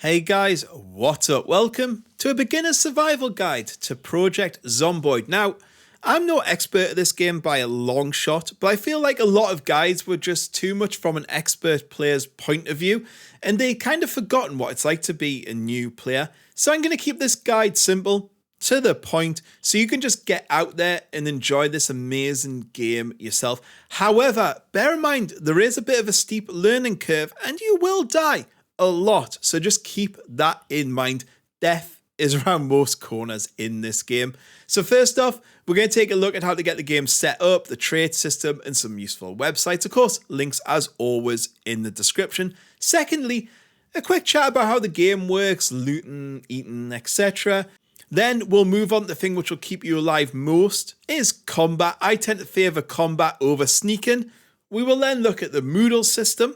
Hey guys, what's up? Welcome to a beginner's survival guide to Project Zomboid. Now, I'm no expert at this game by a long shot, but I feel like a lot of guides were just too much from an expert player's point of view, and they kind of forgotten what it's like to be a new player. So I'm going to keep this guide simple, to the point, so you can just get out there and enjoy this amazing game yourself. However, bear in mind, there is a bit of a steep learning curve, and you will die a lot, so just keep that in mind. Death is around most corners in this game. So first off, we're going to take a look at how to get the game set up, the trait system, and some useful websites. Of course, links as always in the description. Secondly, a quick chat about how the game works, looting, eating, etc. Then we'll move on to the thing which will keep you alive most, is combat. I tend to favour combat over sneaking. We will then look at the Moodle system,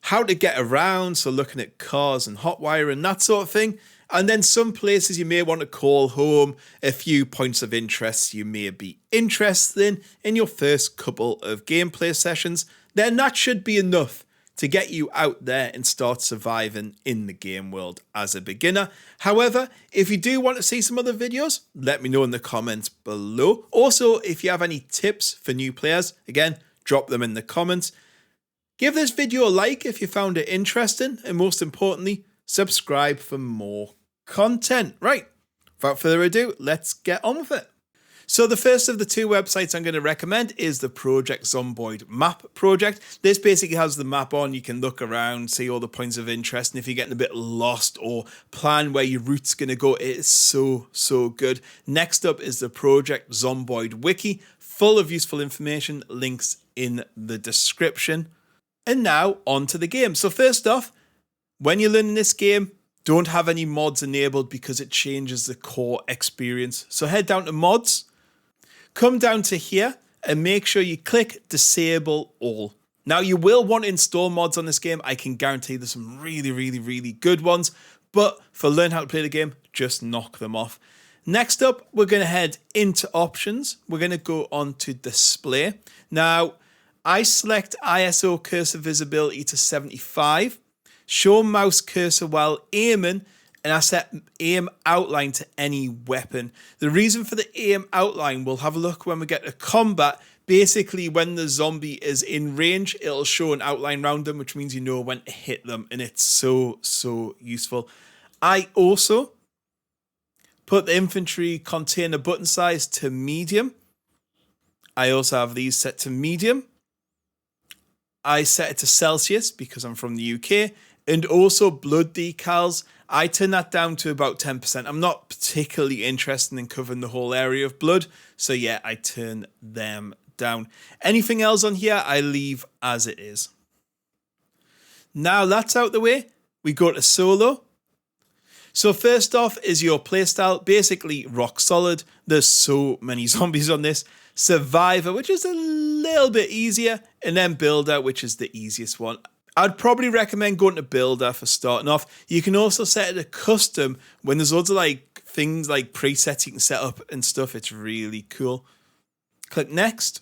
how to get around, so looking at cars and hotwire and that sort of thing, and then some places you may want to call home, a few points of interest you may be interested in your first couple of gameplay sessions. Then that should be enough to get you out there and start surviving in the game world as a beginner. However, if you do want to see some other videos, let me know in the comments below. Also, if you have any tips for new players, again, drop them in the comments. Give this video a like if you found it interesting, and most importantly, subscribe for more content. Right, without further ado, let's get on with it. So the first of the two websites I'm going to recommend is the Project Zomboid map project. This basically has the map on, you can look around, see all the points of interest, and if you're getting a bit lost or plan where your route's going to go, it is so good. Next up is the Project Zomboid wiki, full of useful information, links in the description. And now, on to the game. So first off, when you're learning this game, don't have any mods enabled because it changes the core experience. So head down to mods, come down to here, and make sure you click disable all. Now, you will want to install mods on this game. I can guarantee there's some really good ones, but for learn how to play the game, just knock them off. Next up, we're going to head into options. We're going to go on to display. Now, I select ISO cursor visibility to 75, show mouse cursor while aiming, and I set aim outline to any weapon. The reason for the aim outline, we'll have a look when we get to combat. Basically, when the zombie is in range, it'll show an outline around them, which means you know when to hit them, and it's so useful. I also put the infantry container button size to medium. I also have these set to medium. I set it to Celsius because I'm from the UK, and also blood decals. I turn that down to about 10%. I'm not particularly interested in covering the whole area of blood, so yeah, I turn them down. Anything else on here, I leave as it is. Now that's out the way, we go to solo. So first off is your playstyle, basically rock solid. There's so many zombies on this. Survivor, which is a little bit easier, and then builder, which is the easiest one. I'd probably recommend going to builder for starting off. You can also set it to custom when there's loads of like things like presets you can set up and stuff. It's really cool. Click next.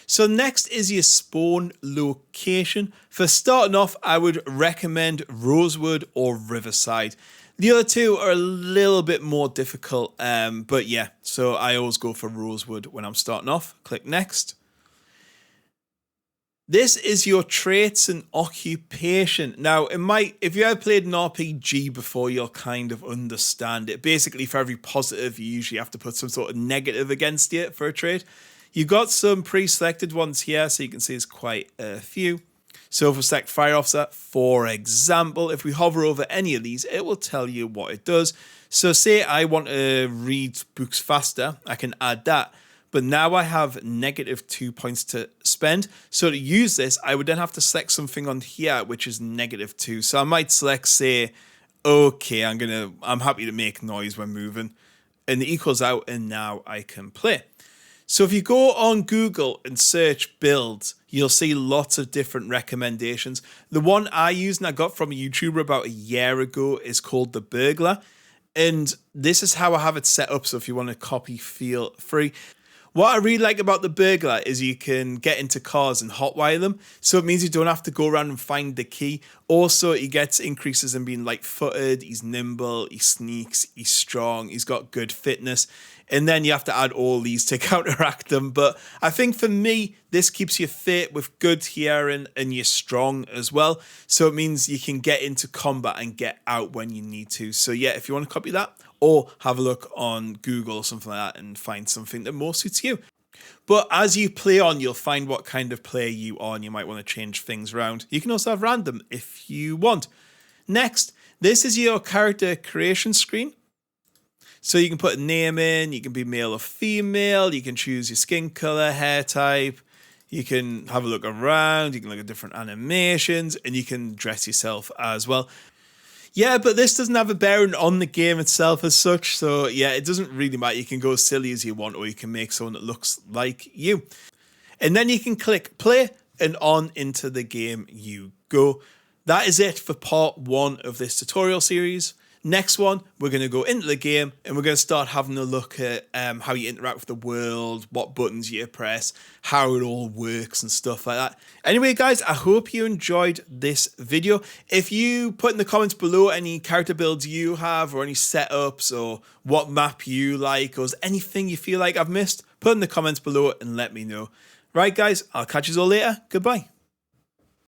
So next is your spawn location. For starting off, I would recommend Rosewood or Riverside. The other two are a little bit more difficult, but yeah, so I always go for Rosewood when I'm starting off. Click next. This is your traits and occupation. Now, if you have played an RPG before, you'll kind of understand it. Basically, for every positive, you usually have to put some sort of negative against it for a trait. You've got some pre-selected ones here, so you can see there's quite a few. So if we select Fire Officer, for example, if we hover over any of these, it will tell you what it does. So say I want to read books faster, I can add that. But now I have -2 points to spend. So to use this, I would then have to select something on here, which is -2. So I might select, say, okay, I'm happy to make noise when moving. And it equals out, and now I can play. So if you go on Google and search builds, you'll see lots of different recommendations. The one I used and I got from a YouTuber about a year ago is called The Burglar. And this is how I have it set up. So if you want to copy, feel free. What I really like about the burglar is you can get into cars and hotwire them. So it means you don't have to go around and find the key. Also, he gets increases in being light-footed, he's nimble, he sneaks, he's strong, he's got good fitness. And then you have to add all these to counteract them. But I think for me, this keeps you fit with good hearing and you're strong as well. So it means you can get into combat and get out when you need to. So yeah, if you want to copy that, or have a look on Google or something like that and find something that more suits you. But as you play on, you'll find what kind of player you are and you might want to change things around. You can also have random if you want. Next, this is your character creation screen. So you can put a name in, you can be male or female, you can choose your skin color, hair type, you can have a look around, you can look at different animations, and you can dress yourself as well. Yeah, but this doesn't have a bearing on the game itself as such, so yeah, it doesn't really matter. You can go as silly as you want, or you can make someone that looks like you. And then you can click play, and on into the game you go. That is it for part 1 of this tutorial series. Next one, we're going to go into the game and we're going to start having a look at how you interact with the world, what buttons you press, how it all works and stuff like that. Anyway, guys, I hope you enjoyed this video. If you put in the comments below any character builds you have or any setups or what map you like or anything you feel like I've missed, put in the comments below and let me know. Right, guys, I'll catch you all later. Goodbye.